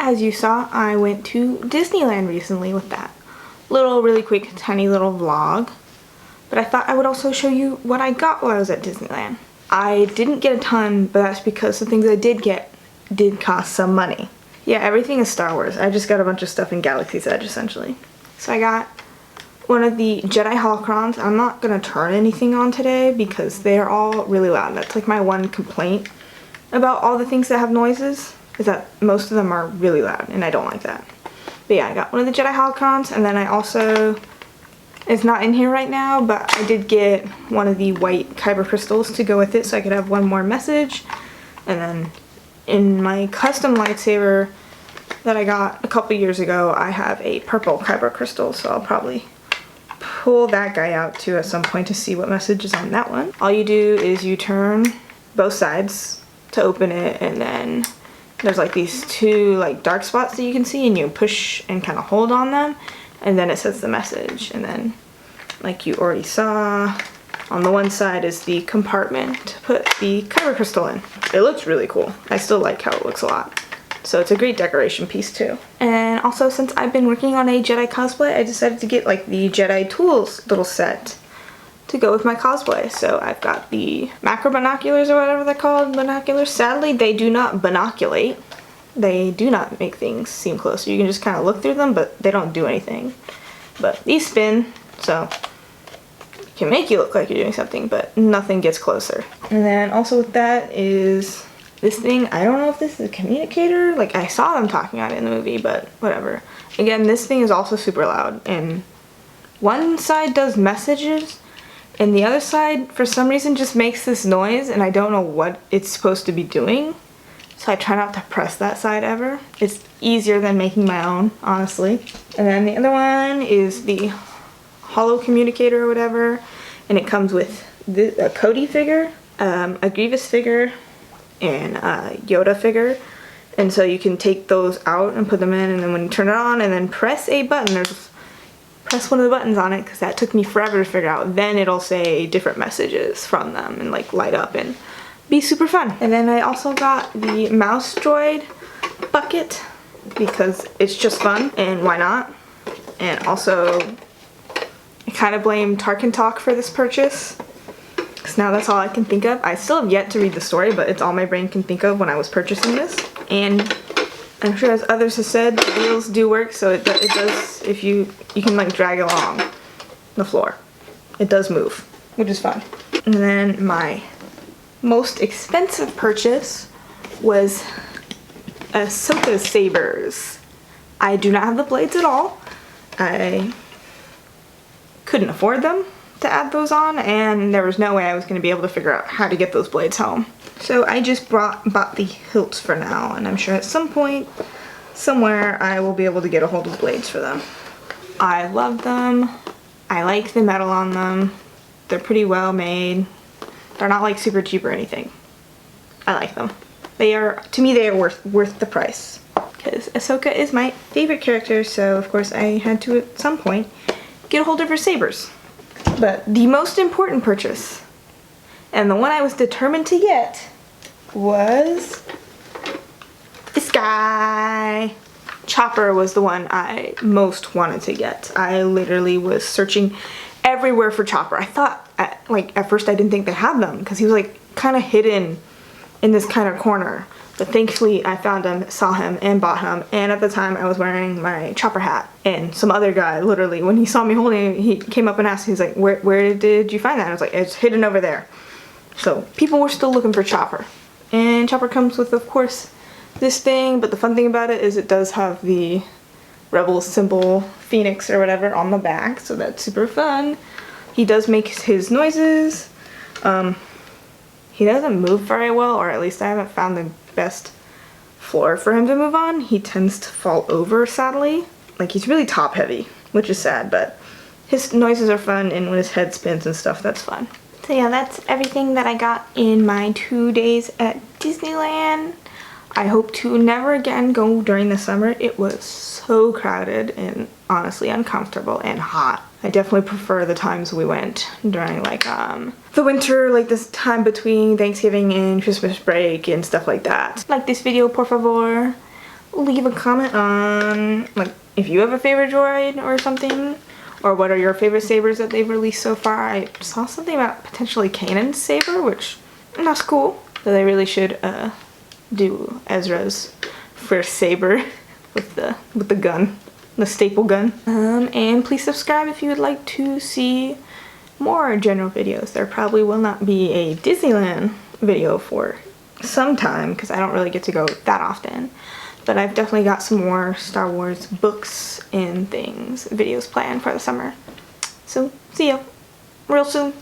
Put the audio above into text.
As you saw, I went to Disneyland recently with that little really quick tiny little vlog, but I thought I would also show you what I got while I was at Disneyland. I didn't get a ton, but that's because the things I did get did cost some money. Yeah, everything is Star Wars. I just got a bunch of stuff in Galaxy's Edge essentially. So I got one of the Jedi holocrons. I'm not gonna turn anything on today because they're all really loud. That's like my one complaint about all the things that have noises, is that most of them are really loud, and I don't like that. But yeah, I got one of the Jedi holocrons, and then I also, it's not in here right now, but I did get one of the white kyber crystals to go with it so I could have one more message. And then in my custom lightsaber that I got a couple years ago, I have a purple kyber crystal, so I'll probably pull that guy out too at some point to see what message is on that one. All you do is you turn both sides to open it, and then there's like these two like dark spots that you can see, and you push and kind of hold on them, and then it says the message. And then, like you already saw, on the one side is the compartment to put the kyber crystal in. It looks really cool. I still like how it looks a lot. So it's a great decoration piece too. And also, since I've been working on a Jedi cosplay, I decided to get like the Jedi tools little set to go with my cosplay. So I've got the macro binoculars, or whatever they're called, binoculars. Sadly, they do not binoculate. They do not make things seem closer. You can just kind of look through them, but they don't do anything. But these spin, so it can make you look like you're doing something, but nothing gets closer. And then also with that is this thing. I don't know if this is a communicator. Like, I saw them talking on it in the movie, but whatever. Again, this thing is also super loud, and one side does messages, and the other side, for some reason, just makes this noise, and I don't know what it's supposed to be doing. So I try not to press that side ever. It's easier than making my own, honestly. And then the other one is the holo communicator or whatever, and it comes with a Cody figure, a Grievous figure, and a Yoda figure. And so you can take those out and put them in, and then when you turn it on and then press a button, press one of the buttons on it, because that took me forever to figure out, then it'll say different messages from them and like light up and be super fun. And then I also got the mouse droid bucket because it's just fun, and why not? And also I kind of blame Tarkin Talk for this purchase, because now that's all I can think of. I still have yet to read the story, but it's all my brain can think of when I was purchasing this. And I'm sure, as others have said, the wheels do work, so it does, if you can like drag it along the floor. It does move, which is fun. And then my most expensive purchase was Ahsoka sabers. I do not have the blades at all. I couldn't afford them to add those on, and there was no way I was going to be able to figure out how to get those blades home. So I just bought the hilts for now, and I'm sure at some point, somewhere, I will be able to get a hold of blades for them. I love them. I like the metal on them. They're pretty well made. They're not like super cheap or anything. I like them. They are, to me, they are worth the price. Because Ahsoka is my favorite character, so of course I had to at some point get a hold of her sabers. But the most important purchase, and the one I was determined to get, was this guy. Chopper was the one I most wanted to get. I literally was searching everywhere for Chopper. I thought, at first I didn't think they had them because he was like kind of hidden in this kind of corner. But thankfully I found him, saw him, and bought him. And at the time I was wearing my Chopper hat. And some other guy, literally, when he saw me holding it, he came up and asked, he's like, where did you find that? And I was like, it's hidden over there. So people were still looking for Chopper. And Chopper comes with, of course, this thing. But the fun thing about it is it does have the Rebel symbol, Phoenix or whatever, on the back. So that's super fun. He does make his noises. He doesn't move very well, or at least I haven't found the best floor for him to move on. He tends to fall over, sadly. Like, he's really top heavy, which is sad, but his noises are fun, and when his head spins and stuff, that's fun. So yeah, that's everything that I got in my 2 days at Disneyland. I hope to never again go during the summer. It was so crowded and honestly uncomfortable and hot. I definitely prefer the times we went during like the winter, like this time between Thanksgiving and Christmas break and stuff like that. Like this video, por favor. Leave a comment on like if you have a favorite droid or something, or what are your favorite sabers that they've released so far. I saw something about potentially Kanan's saber, which that's cool. So they really should do Ezra's first saber with the gun. The staple gun. And please subscribe if you would like to see more general videos. There probably will not be a Disneyland video for some time because I don't really get to go that often. But I've definitely got some more Star Wars books and things, videos planned for the summer. So see you real soon.